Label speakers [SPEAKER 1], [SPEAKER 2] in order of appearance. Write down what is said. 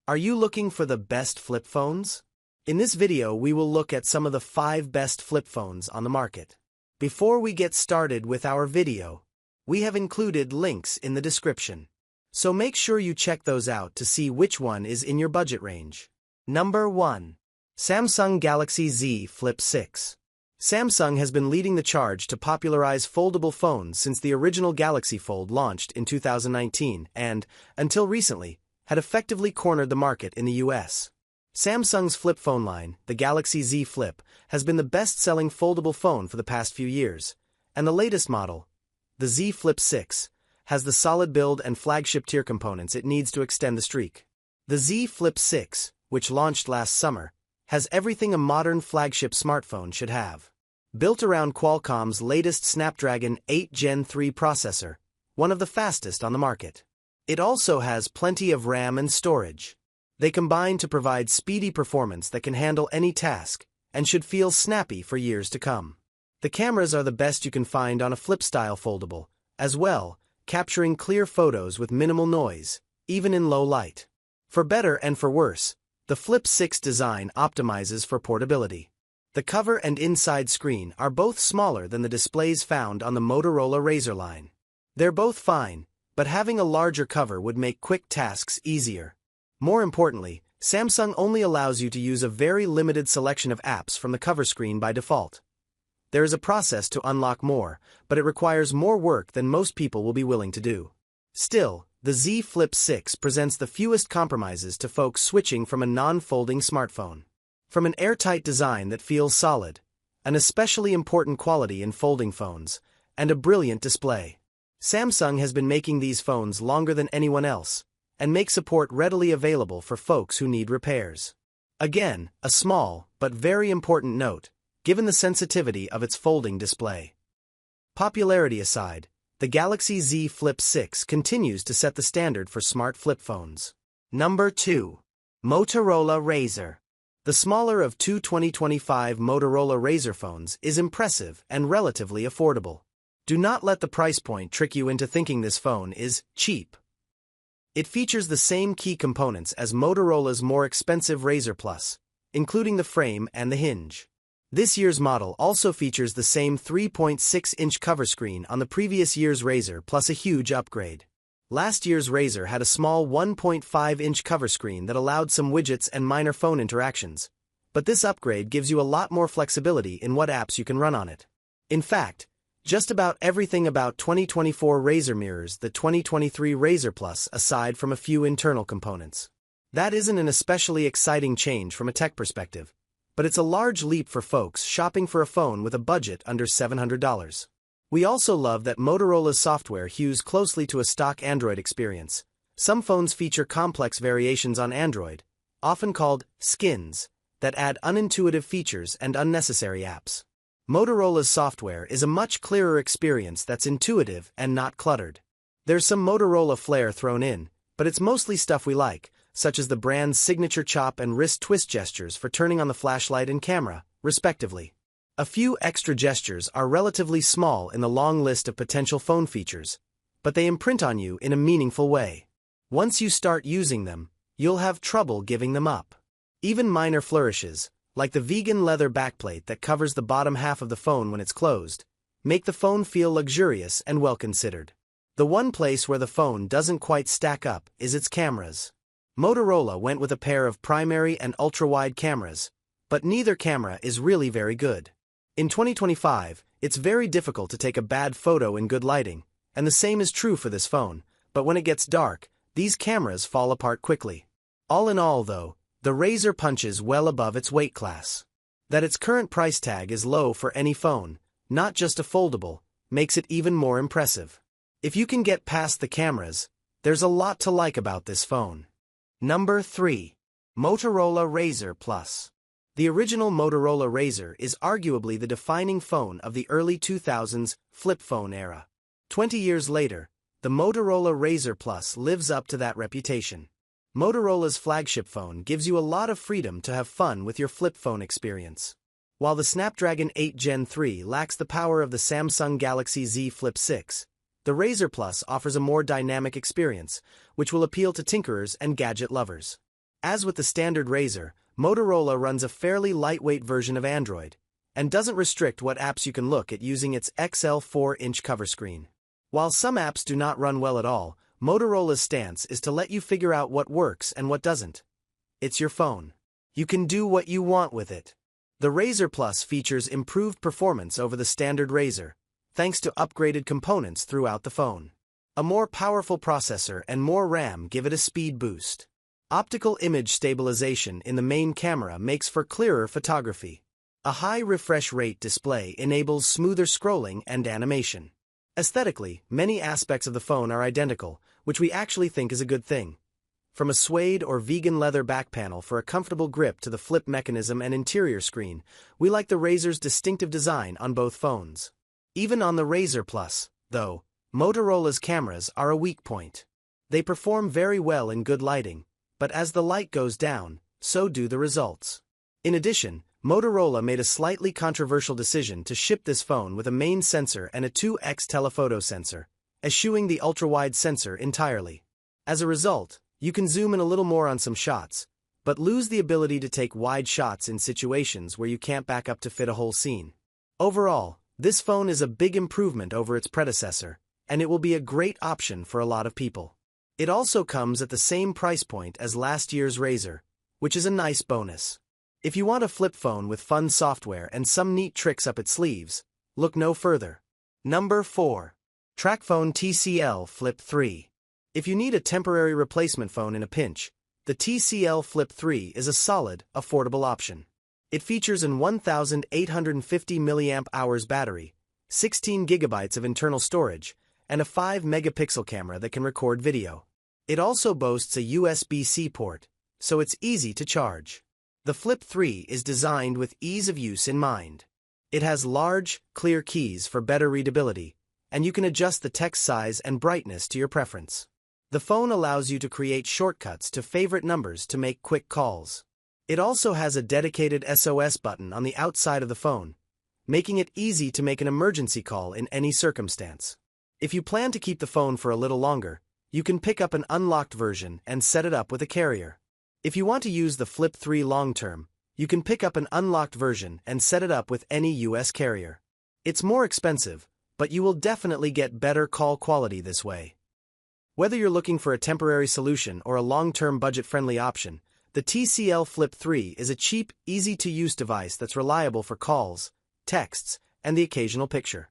[SPEAKER 1] Are you looking for the best flip phones? In this video, we will look at some of the 5 best flip phones on the market. Before we get started with our video, we have included links in the description. So make sure you check those out to see which one is in your budget range. Number 1. Samsung Galaxy Z Flip 6. Samsung has been leading the charge to popularize foldable phones since the original Galaxy Fold launched in 2019 and, until recently, had effectively cornered the market in the US. Samsung's flip phone line, the Galaxy Z Flip, has been the best-selling foldable phone for the past few years, and the latest model, the Z Flip 6, has the solid build and flagship-tier components it needs to extend the streak. The Z Flip 6, which launched last summer, has everything a modern flagship smartphone should have. Built around Qualcomm's latest Snapdragon 8 Gen 3 processor, one of the fastest on the market. It also has plenty of RAM and storage. They combine to provide speedy performance that can handle any task, and should feel snappy for years to come. The cameras are the best you can find on a flip-style foldable, as well, capturing clear photos with minimal noise, even in low light. For better and for worse, the Flip 6 design optimizes for portability. The cover and inside screen are both smaller than the displays found on the Motorola Razr line. They're both fine, but having a larger cover would make quick tasks easier. More importantly, Samsung only allows you to use a very limited selection of apps from the cover screen by default. There is a process to unlock more, but it requires more work than most people will be willing to do. Still, the Z Flip 6 presents the fewest compromises to folks switching from a non-folding smartphone. From an airtight design that feels solid, an especially important quality in folding phones, and a brilliant display, Samsung has been making these phones longer than anyone else, and makes support readily available for folks who need repairs. Again, a small, but very important note, given the sensitivity of its folding display. Popularity aside, the Galaxy Z Flip 6 continues to set the standard for smart flip phones. Number 2. Motorola Razr. The smaller of two 2025 Motorola Razr phones is impressive and relatively affordable. Do not let the price point trick you into thinking this phone is cheap. It features the same key components as Motorola's more expensive Razr Plus, including the frame and the hinge. This year's model also features the same 3.6-inch cover screen on the previous year's Razr plus a huge upgrade. Last year's Razr had a small 1.5-inch cover screen that allowed some widgets and minor phone interactions, but this upgrade gives you a lot more flexibility in what apps you can run on it. In fact, just about everything about 2024 Razr mirrors the 2023 Razr Plus aside from a few internal components. That isn't an especially exciting change from a tech perspective, but it's a large leap for folks shopping for a phone with a budget under $700. We also love that Motorola's software hews closely to a stock Android experience. Some phones feature complex variations on Android, often called skins, that add unintuitive features and unnecessary apps. Motorola's software is a much clearer experience that's intuitive and not cluttered. There's some Motorola flair thrown in, but it's mostly stuff we like, such as the brand's signature chop and wrist twist gestures for turning on the flashlight and camera, respectively. A few extra gestures are relatively small in the long list of potential phone features, but they imprint on you in a meaningful way. Once you start using them, you'll have trouble giving them up. Even minor flourishes, like the vegan leather backplate that covers the bottom half of the phone when it's closed, make the phone feel luxurious and well-considered. The one place where the phone doesn't quite stack up is its cameras. Motorola went with a pair of primary and ultra-wide cameras, but neither camera is really very good. In 2025, it's very difficult to take a bad photo in good lighting, and the same is true for this phone, but when it gets dark, these cameras fall apart quickly. All in all, though, the Razr punches well above its weight class. That its current price tag is low for any phone, not just a foldable, makes it even more impressive. If you can get past the cameras, there's a lot to like about this phone. Number 3. Motorola Razr Plus. The original Motorola Razr is arguably the defining phone of the early 2000s flip phone era. 20 years later, the Motorola Razr Plus lives up to that reputation. Motorola's flagship phone gives you a lot of freedom to have fun with your flip phone experience. While the Snapdragon 8 Gen 3 lacks the power of the Samsung Galaxy Z Flip 6, the Razr Plus offers a more dynamic experience, which will appeal to tinkerers and gadget lovers. As with the standard Razr, Motorola runs a fairly lightweight version of Android, and doesn't restrict what apps you can look at using its XL 4-inch cover screen. While some apps do not run well at all, Motorola's stance is to let you figure out what works and what doesn't. It's your phone. You can do what you want with it. The Razr Plus features improved performance over the standard Razr, thanks to upgraded components throughout the phone. A more powerful processor and more RAM give it a speed boost. Optical image stabilization in the main camera makes for clearer photography. A high refresh rate display enables smoother scrolling and animation. Aesthetically, many aspects of the phone are identical, which we actually think is a good thing. From a suede or vegan leather back panel for a comfortable grip to the flip mechanism and interior screen, we like the Razr's distinctive design on both phones. Even on the Razr Plus, though, Motorola's cameras are a weak point. They perform very well in good lighting, but as the light goes down, so do the results. In addition, Motorola made a slightly controversial decision to ship this phone with a main sensor and a 2x telephoto sensor, eschewing the ultra-wide sensor entirely. As a result, you can zoom in a little more on some shots, but lose the ability to take wide shots in situations where you can't back up to fit a whole scene. Overall, this phone is a big improvement over its predecessor, and it will be a great option for a lot of people. It also comes at the same price point as last year's Razr, which is a nice bonus. If you want a flip phone with fun software and some neat tricks up its sleeves, look no further. Number 4. Tracfone TCL Flip 3. If you need a temporary replacement phone in a pinch, the TCL Flip 3 is a solid, affordable option. It features an 1,850 mAh battery, 16 GB of internal storage, and a 5-megapixel camera that can record video. It also boasts a USB-C port, so it's easy to charge. The Flip 3 is designed with ease of use in mind. It has large, clear keys for better readability, and you can adjust the text size and brightness to your preference. The phone allows you to create shortcuts to favorite numbers to make quick calls. It also has a dedicated SOS button on the outside of the phone, making it easy to make an emergency call in any circumstance. If you plan to keep the phone for a little longer, you can pick up an unlocked version and set it up with a carrier. If you want to use the Flip 3 long-term, you can pick up an unlocked version and set it up with any US carrier. It's more expensive, but you will definitely get better call quality this way. Whether you're looking for a temporary solution or a long-term budget-friendly option, the TCL Flip 3 is a cheap, easy-to-use device that's reliable for calls, texts, and the occasional picture.